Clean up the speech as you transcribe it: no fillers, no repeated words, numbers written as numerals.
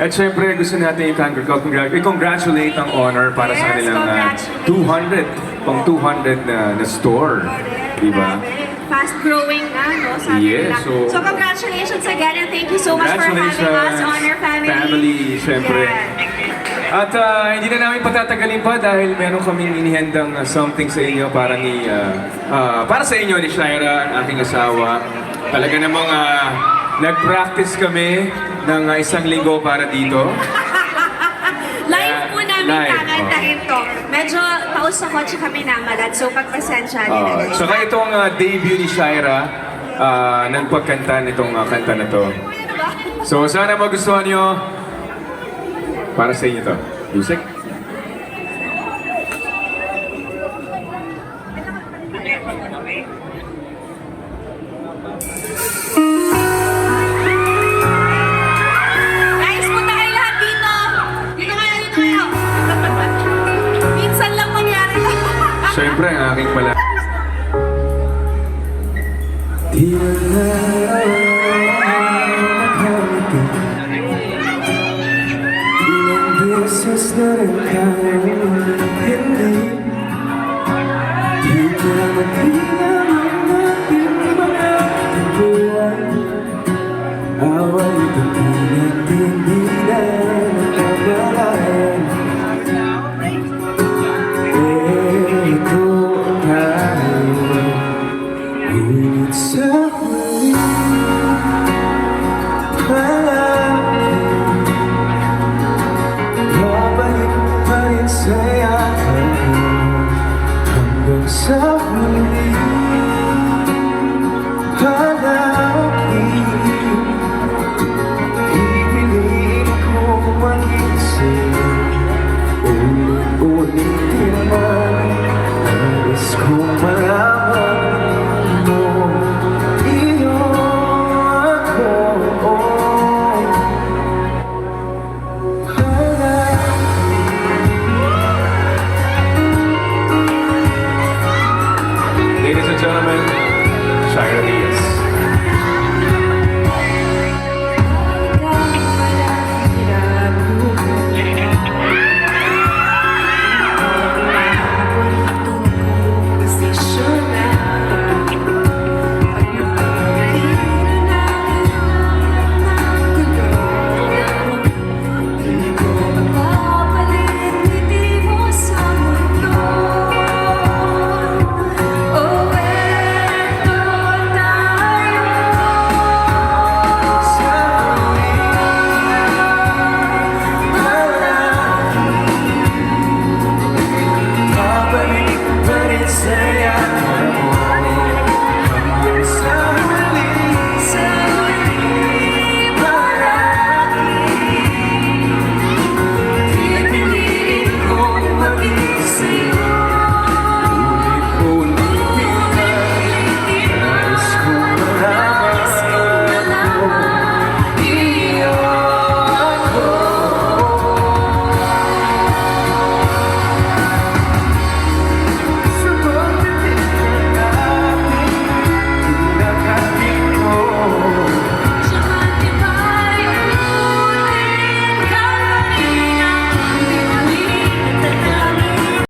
At syempre, gusto natin i-congratulate ang Honor para sa Yes, kanilang 200 na store. Diba? Fast-growing na, no? Sabi Yes, nila. so Congratulations again and thank you so much for having us, Honor Family. Family, syempre. Yeah. At hindi na namin patatagalin pa dahil meron kaming inihandang something sa inyo para para sa inyo ni Shaira, ang aking asawa. Talaga namang nag-practice kami ng isang linggo para dito. Live po namin live, kakantahin to. Medyo paus sa kotse kami namalat, so pagpasensya nila. Saka itong debut ni Shaira ng pagkanta nitong kanta na to. So sana magustuhan nyo. Para sa inyo to. Music. Guys, punta kayo lahat dito! Dito kayo, dito kayo! Minsan lang mangyari lang. Siyempre, ang aking pala. Di na